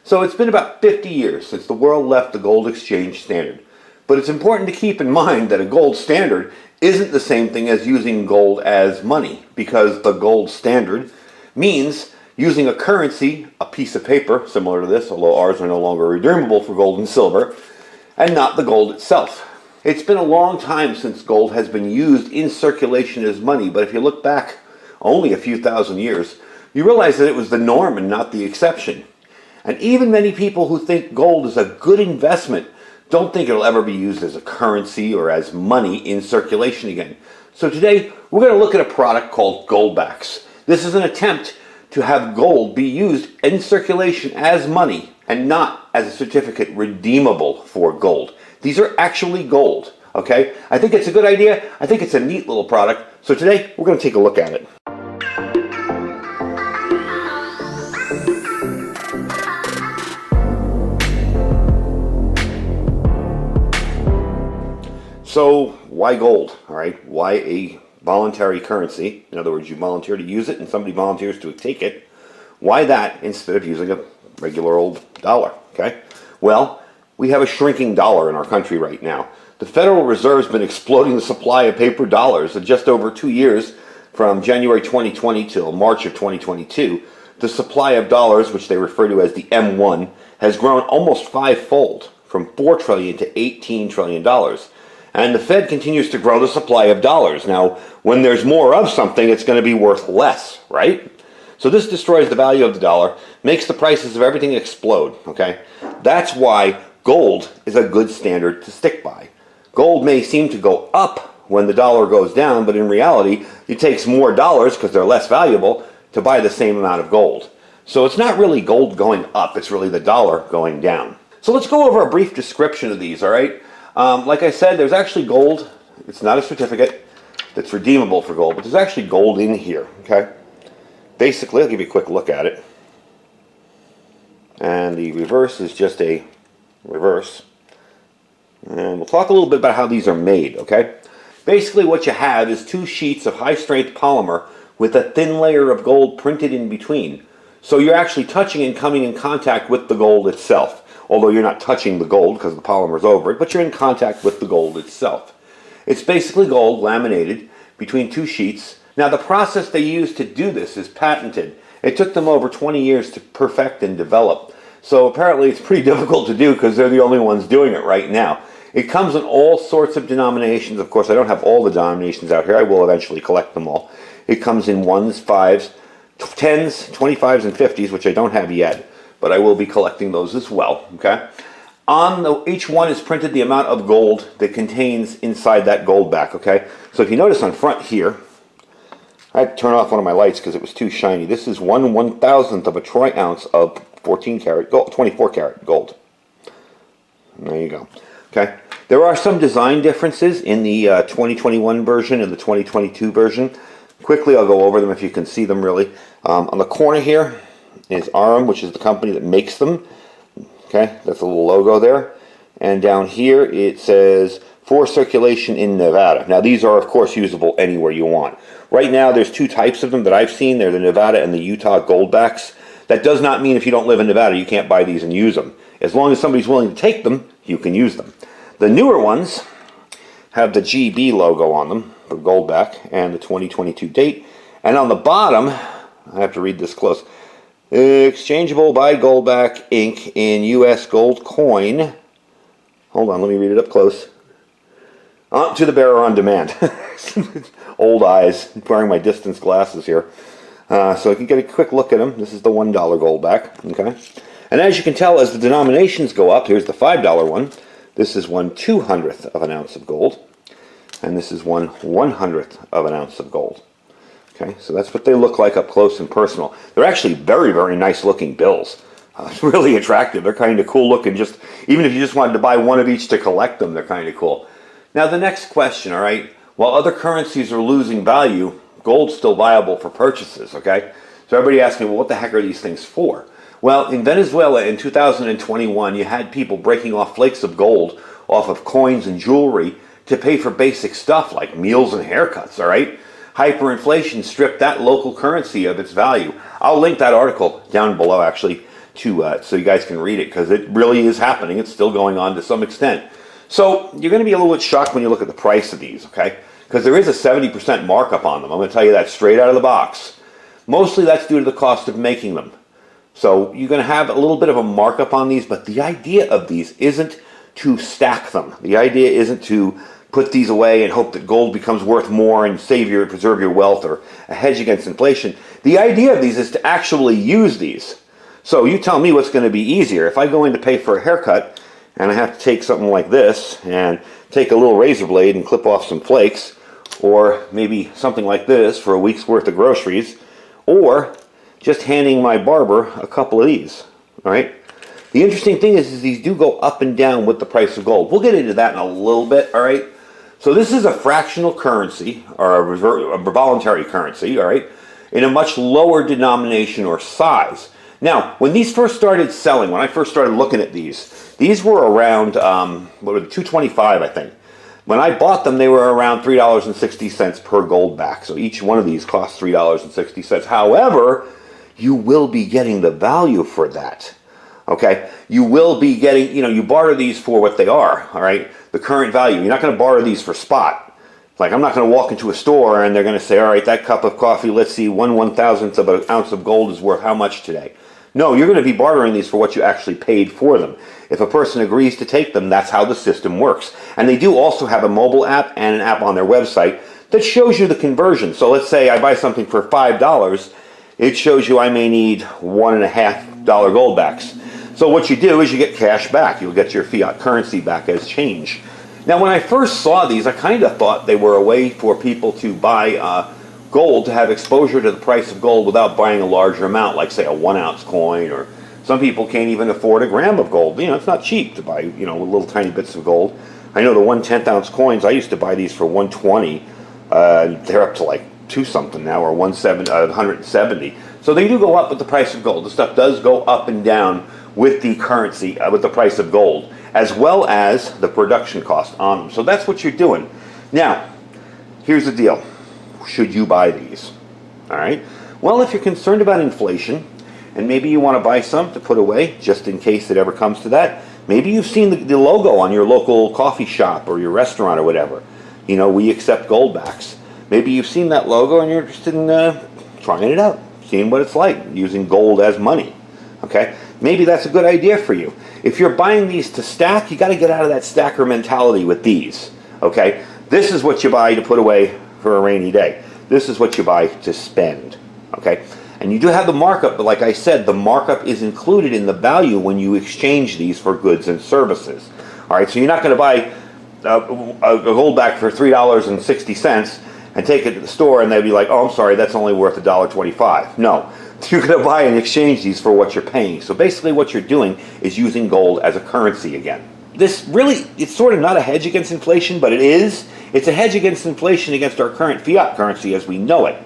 So it's been about 50 years since the world left the gold exchange standard. But it's important to keep in mind that a gold standard isn't the same thing as using gold as money, because the gold standard means using a currency, a piece of paper, similar to this, although ours are no longer redeemable for gold and silver, and not the gold itself. It's been a long time since gold has been used in circulation as money, but if you look back only a few thousand years, you realize that it was the norm and not the exception. And even many people who think gold is a good investment don't think it'll ever be used as a currency or as money in circulation again. So today, we're going to look at a product called Goldbacks. This is an attempt to have gold be used in circulation as money and not as a certificate redeemable for gold. These are actually gold, okay? I think it's a good idea. I think it's a neat little product. So today, we're going to take a look at it. So why gold? All right, why a voluntary currency? In other words, you volunteer to use it and somebody volunteers to take it. Why that instead of using a regular old dollar? Okay, well, we have a shrinking dollar in our country right now. The Federal Reserve's been exploding the supply of paper dollars. In just over 2 years, from January 2020 till March of 2022, the supply of dollars, which they refer to as the M1, has grown almost fivefold, from $4 trillion to $18 trillion. And the Fed continues to grow the supply of dollars. Now, when there's more of something, it's going to be worth less, right? So this destroys the value of the dollar, makes the prices of everything explode, okay? That's why gold is a good standard to stick by. Gold may seem to go up when the dollar goes down, but in reality, it takes more dollars, because they're less valuable, to buy the same amount of gold. So it's not really gold going up, it's really the dollar going down. So let's go over a brief description of these, all right? Like I said, there's actually gold. It's not a certificate that's redeemable for gold, but there's actually gold in here, okay? Basically, I'll give you a quick look at it. And the reverse is just a reverse. And we'll talk a little bit about how these are made, okay? Basically, what you have is 2 sheets of high-strength polymer with a thin layer of gold printed in between. So you're actually touching and coming in contact with the gold itself. Although you're not touching the gold because the polymer's over it, but you're in contact with the gold itself. It's basically gold laminated between 2 sheets. Now, the process they use to do this is patented. It took them over 20 years to perfect and develop. So apparently it's pretty difficult to do because they're the only ones doing it right now. It comes in all sorts of denominations. Of course, I don't have all the denominations out here. I will eventually collect them all. It comes in 1s, 5s, 10s, 25s, and 50s, which I don't have yet. But I will be collecting those as well, okay? Each one is printed the amount of gold that contains inside that gold back, okay? So if you notice on front here, I had to turn off one of my lights because it was too shiny. This is 1/1000th of a troy ounce of 14 karat gold, 24 karat gold. And there you go, okay? There are some design differences in the 2021 version and the 2022 version. Quickly, I'll go over them if you can see them really. On the corner here is Arum, which is the company that makes them. Okay, that's a little logo there. And down here it says, for circulation in Nevada. Now these are of course usable anywhere you want. Right now there's 2 types of them that I've seen. They're the Nevada and the Utah Goldbacks. That does not mean if you don't live in Nevada you can't buy these and use them. As long as somebody's willing to take them, you can use them. The newer ones have the GB logo on them for Goldback and the 2022 date. And on the bottom, I have to read this close, exchangeable by Goldback Inc. in U.S. gold coin. Hold on, let me read it up close. To the bearer on demand. Old eyes, wearing my distance glasses here. So I can get a quick look at them. This is the $1 Goldback, okay? And as you can tell, as the denominations go up, here's the $5 one. This is 1/200th of an ounce of gold. And this is 1/100th of an ounce of gold. Okay, so that's what they look like up close and personal. They're actually very, very nice looking bills. Really attractive. They're kind of cool looking. Just even if you just wanted to buy one of each to collect them, they're kind of cool. Now the next question, all right, while other currencies are losing value, gold's still viable for purchases, okay? So everybody asks me, well, what the heck are these things for? Well, in Venezuela in 2021, you had people breaking off flakes of gold off of coins and jewelry to pay for basic stuff like meals and haircuts, all right? Hyperinflation stripped that local currency of its value. I'll link that article down below, actually. so you guys can read it, because it really is happening. It's still going on to some extent. So you're going to be a little bit shocked when you look at the price of these, okay? Because there is a 70% markup on them. I'm going to tell you that straight out of the box. Mostly that's due to the cost of making them. So you're going to have a little bit of a markup on these, but the idea of these isn't to stack them. The idea isn't to put these away and hope that gold becomes worth more and preserve your wealth, or a hedge against inflation. The idea of these is to actually use these. So you tell me what's going to be easier. If I go in to pay for a haircut and I have to take something like this and take a little razor blade and clip off some flakes, or maybe something like this for a week's worth of groceries, or just handing my barber a couple of these, all right? The interesting thing is these do go up and down with the price of gold. We'll get into that in a little bit, all right? So this is a fractional currency, or a voluntary currency, all right, in a much lower denomination or size. Now, when these first started selling, when I first started looking at these were around, what were they, $2.25, I think. When I bought them, they were around $3.60 per Goldback. So each one of these costs $3.60. However, you will be getting the value for that. Okay? You will be getting, you barter these for what they are, all right? The current value. You're not going to barter these for spot. Like, I'm not going to walk into a store and they're going to say, all right, that cup of coffee, let's see, 1/1000th of an ounce of gold is worth how much today? No, you're going to be bartering these for what you actually paid for them. If a person agrees to take them, that's how the system works. And they do also have a mobile app and an app on their website that shows you the conversion. So let's say I buy something for $5. It shows you I may need $1.50 Goldbacks. So what you do is you get cash back. You'll get your fiat currency back as change. Now, when I first saw these, I kind of thought they were a way for people to buy gold, to have exposure to the price of gold without buying a larger amount, like, say, a 1-ounce coin, or some people can't even afford a gram of gold. It's not cheap to buy, little tiny bits of gold. I know the 1/10 ounce coins, I used to buy these for $1.20. They're up to like 2 something now, or 170. So they do go up with the price of gold. The stuff does go up and down with the currency, with the price of gold, as well as the production cost on them. So that's what you're doing. Now, here's the deal. Should you buy these? All right. Well, if you're concerned about inflation, and maybe you want to buy some to put away, just in case it ever comes to that, maybe you've seen the logo on your local coffee shop or your restaurant or whatever. We accept Goldbacks. Maybe you've seen that logo and you're interested in trying it out, seeing what it's like, using gold as money. Okay? Maybe that's a good idea for you. If you're buying these to stack, you got to get out of that stacker mentality with these. Okay? This is what you buy to put away for a rainy day. This is what you buy to spend. Okay? And you do have the markup, but like I said, the markup is included in the value when you exchange these for goods and services. All right? So you're not going to buy a Goldback for $3.60 and take it to the store and they'll be like, oh, I'm sorry, that's only worth $1.25. No. You're going to buy and exchange these for what you're paying. So basically what you're doing is using gold as a currency again. This really, it's sort of not a hedge against inflation, but it is. It's a hedge against inflation against our current fiat currency as we know it.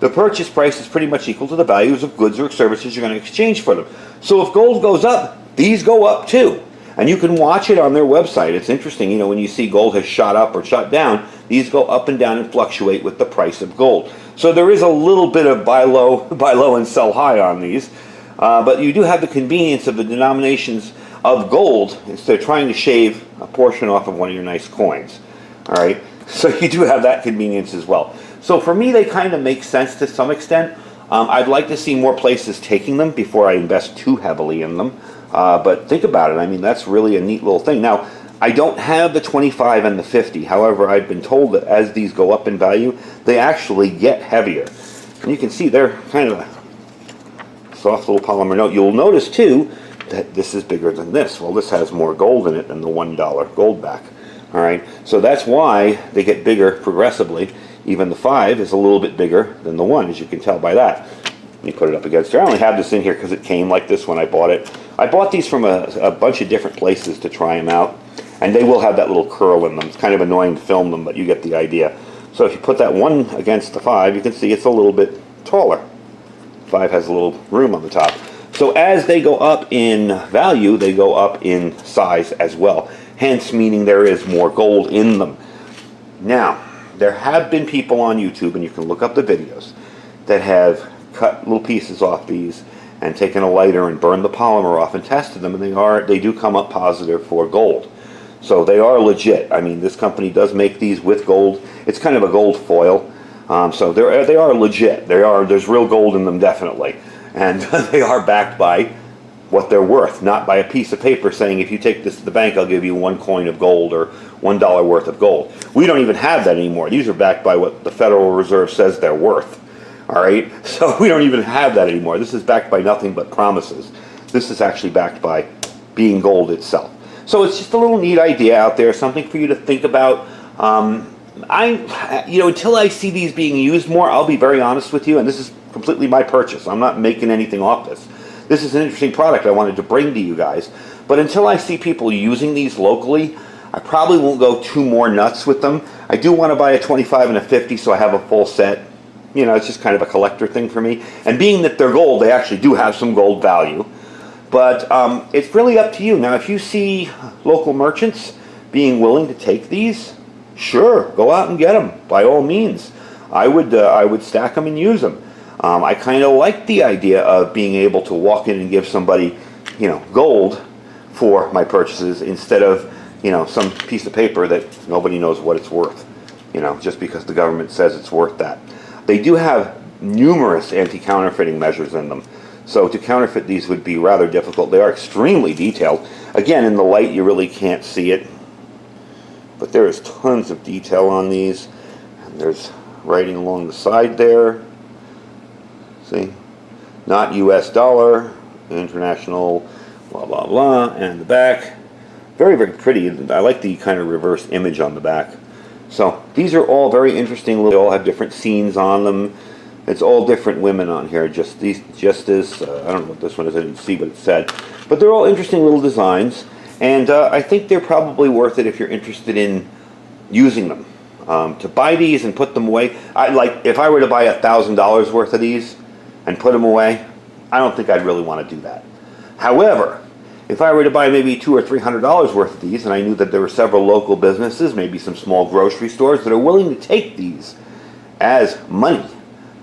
The purchase price is pretty much equal to the values of goods or services you're going to exchange for them. So if gold goes up, these go up too. And you can watch it on their website. It's interesting, when you see gold has shot up or shot down, these go up and down and fluctuate with the price of gold. So there is a little bit of buy low and sell high on these. But you do have the convenience of the denominations of gold instead of trying to shave a portion off of one of your nice coins. All right? So you do have that convenience as well. So for me, they kind of make sense to some extent. I'd like to see more places taking them before I invest too heavily in them. But think about it. That's really a neat little thing. Now, I don't have the 25 and the 50. However, I've been told that as these go up in value, they actually get heavier. And you can see they're kind of a soft little polymer note. You'll notice, too, that this is bigger than this. Well, this has more gold in it than the $1 Goldback. All right? So that's why they get bigger progressively. Even the 5 is a little bit bigger than the 1, as you can tell by that. Let me put it up against here. I only have this in here because it came like this when I bought it. I bought these from a bunch of different places to try them out. And they will have that little curl in them. It's kind of annoying to film them, but you get the idea. So if you put that 1 against the 5, you can see it's a little bit taller. 5 has a little room on the top. So as they go up in value, they go up in size as well. Hence, meaning there is more gold in them. Now, there have been people on YouTube, and you can look up the videos, that have cut little pieces off these and taken a lighter and burned the polymer off and tested them, and they do come up positive for gold. So they are legit. I mean, this company does make these with gold. It's kind of a gold foil. So they are legit. There's real gold in them, definitely. And they are backed by what they're worth, not by a piece of paper saying, if you take this to the bank, I'll give you 1 coin of gold or $1 worth of gold. We don't even have that anymore. These are backed by what the Federal Reserve says they're worth. All right? So we don't even have that anymore. This is backed by nothing but promises. This is actually backed by being gold itself. So it's just a little neat idea out there, something for you to think about. Until I see these being used more, I'll be very honest with you, and this is completely my purchase. I'm not making anything off this. This is an interesting product I wanted to bring to you guys. But until I see people using these locally, I probably won't go too more nuts with them. I do want to buy a 25 and a 50 so I have a full set. You know, it's just kind of a collector thing for me. And being that they're gold, they actually do have some gold value. But it's really up to you. Now, if you see local merchants being willing to take these, sure, go out and get them, by all means. I would stack them and use them. I kind of like the idea of being able to walk in and give somebody, gold for my purchases instead of, some piece of paper that nobody knows what it's worth, just because the government says it's worth that. They do have numerous anti-counterfeiting measures in them. So to counterfeit these would be rather difficult. They are extremely detailed. Again, in the light you really can't see it. But there is tons of detail on these. And there's writing along the side there. See? Not US dollar, international, blah, blah, blah. And the back. Very, very pretty. I like the kind of reverse image on the back. So these are all very interesting. They all have different scenes on them. It's all different women on here. Just as, I don't know what this one is. I didn't see what it said. But they're all interesting little designs. And I think they're probably worth it if you're interested in using them. To buy these and put them away, if I were to buy $1,000 worth of these and put them away, I don't think I'd really want to do that. However, if I were to buy maybe $200 or $300 worth of these, and I knew that there were several local businesses, maybe some small grocery stores that are willing to take these as money,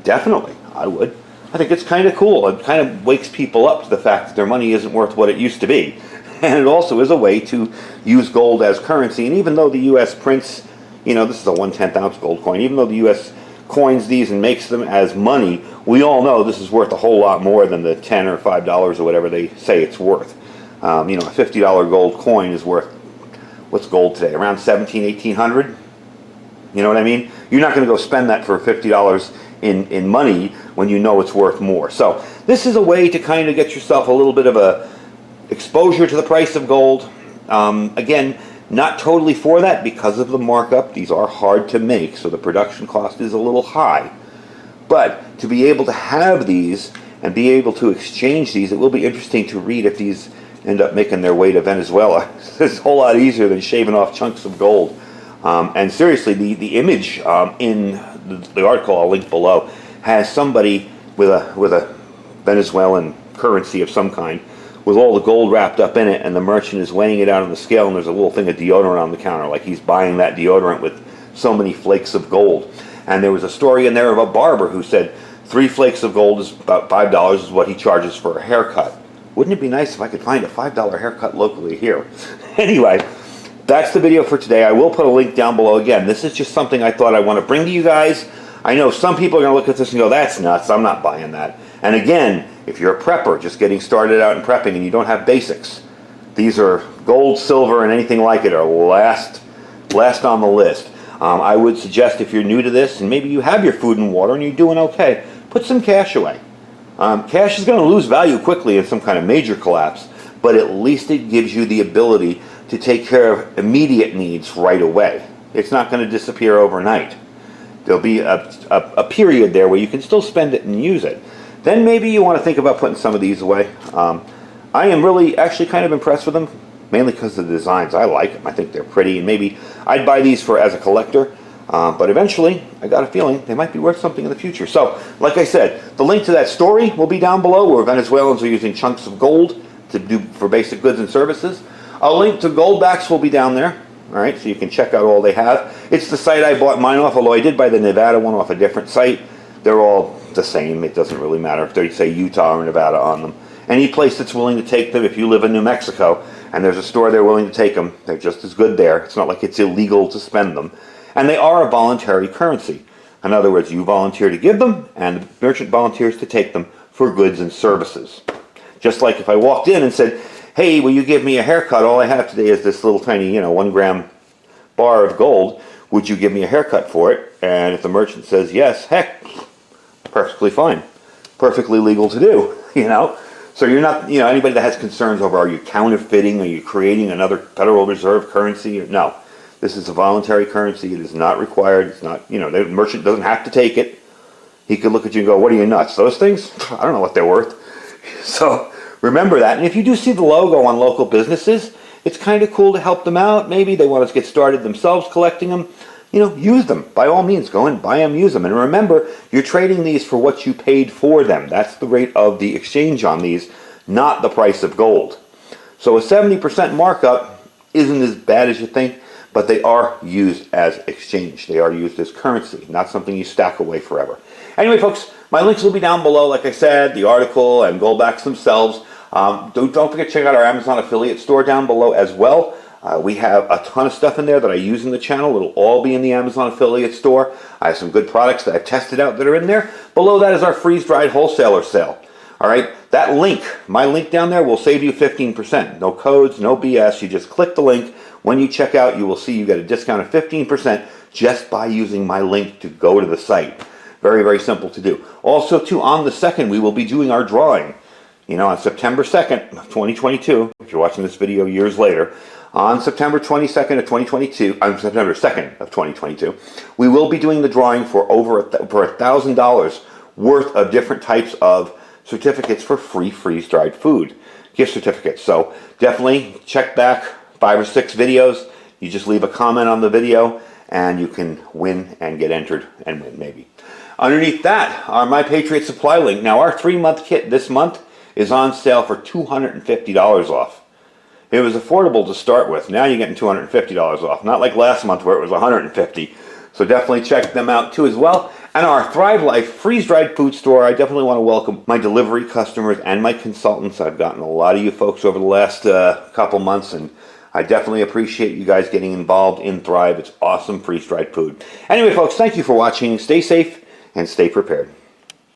definitely, I would. I think it's kind of cool. It kind of wakes people up to the fact that their money isn't worth what it used to be. And it also is a way to use gold as currency. And even though the U.S. prints, this is a 1/10 ounce gold coin, even though the U.S. coins these and makes them as money, we all know this is worth a whole lot more than the $10 or $5 or whatever they say it's worth. A $50 gold coin is worth, what's gold today? Around $1,700, $1,800? You know what I mean? You're not going to go spend that for $50 in money when you know it's worth more. So this is a way to kind of get yourself a little bit of a exposure to the price of gold. Again, not totally for that because of the markup. These are hard to make, so the production cost is a little high. But to be able to have these and be able to exchange these, it will be interesting to read if these end up making their way to Venezuela. It's a whole lot easier than shaving off chunks of gold. And seriously, the image in the article I'll link below has somebody with a Venezuelan currency of some kind with all the gold wrapped up in it, and the merchant is weighing it out on the scale, and there's a little thing of deodorant on the counter, like he's buying that deodorant with so many flakes of gold. And there was a story in there of a barber who said 3 flakes of gold is about $5 is what he charges for a haircut. Wouldn't it be nice if I could find a $5 haircut locally here? Anyway, that's the video for today. I will put a link down below. Again, this is just something I thought I want to bring to you guys. I know some people are going to look at this and go, that's nuts, I'm not buying that. And again, if you're a prepper just getting started out in prepping and you don't have basics, these are gold, silver, and anything like it are last on the list. I would suggest if you're new to this and maybe you have your food and water and you're doing okay, put some cash away. Cash is going to lose value quickly in some kind of major collapse, but at least it gives you the ability to take care of immediate needs right away. It's not going to disappear overnight. There'll be a period there where you can still spend it and use it. Then maybe you want to think about putting some of these away. I am really actually kind of impressed with them, mainly because of the designs. I like them. I think they're pretty, and maybe I'd buy these as a collector. But eventually, I got a feeling they might be worth something in the future. So, like I said, the link to that story will be down below where Venezuelans are using chunks of gold to do for basic goods and services. A link to Goldbacks will be down there. All right, so you can check out all they have. It's the site I bought mine off, although I did buy the Nevada one off a different site. They're all the same. It doesn't really matter if they say Utah or Nevada on them. Any place that's willing to take them, if you live in New Mexico and there's a store they're willing to take them, they're just as good there. It's not like it's illegal to spend them. And they are a voluntary currency. In other words, you volunteer to give them, and the merchant volunteers to take them for goods and services. Just like if I walked in and said, hey, will you give me a haircut? All I have today is this little tiny, 1 gram bar of gold. Would you give me a haircut for it? And if the merchant says yes, heck, perfectly fine. Perfectly legal to do, So you're not, anybody that has concerns over, are you counterfeiting? Are you creating another Federal Reserve currency? No. This is a voluntary currency. It is not required. It's not, the merchant doesn't have to take it. He could look at you and go, what are you, nuts? Those things? I don't know what they're worth. So remember that. And if you do see the logo on local businesses, it's kind of cool to help them out. Maybe they want to get started themselves collecting them. Use them. By all means, go and buy them, use them. And remember, you're trading these for what you paid for them. That's the rate of the exchange on these, not the price of gold. So a 70% markup isn't as bad as you think, but they are used as exchange. They are used as currency, not something you stack away forever. Anyway, folks, my links will be down below, like I said, the article and Goldbacks themselves. Don't forget to check out our Amazon affiliate store down below as well. We have a ton of stuff in there that I use in the channel. It'll all be in the Amazon affiliate store. I have some good products that I've tested out that are in there. Below that is our freeze-dried wholesaler sale. All right, that link, my link down there, will save you 15%. No codes, no BS. You just click the link. When you check out, you will see you get a discount of 15% just by using my link to go to the site. Very, very simple to do. Also, too, on the 2nd, we will be doing our drawing. On September 2nd of 2022, if you're watching this video years later, on September 22nd of 2022, on September 2nd of 2022, we will be doing the drawing for over $1,000 worth of different types of certificates for free freeze-dried food, gift certificates. So definitely check back 5 or 6 videos. You just leave a comment on the video and you can win and get entered and win maybe. Underneath that are my Patriot Supply link. Now our 3-month kit this month is on sale for $250 off. It was affordable to start with. Now you're getting $250 off. Not like last month where it was $150. So definitely check them out too as well. And our Thrive Life freeze-dried food store, I definitely want to welcome my delivery customers and my consultants. I've gotten a lot of you folks over the last couple months, and I definitely appreciate you guys getting involved in Thrive. It's awesome freeze-dried food. Anyway, folks, thank you for watching. Stay safe and stay prepared.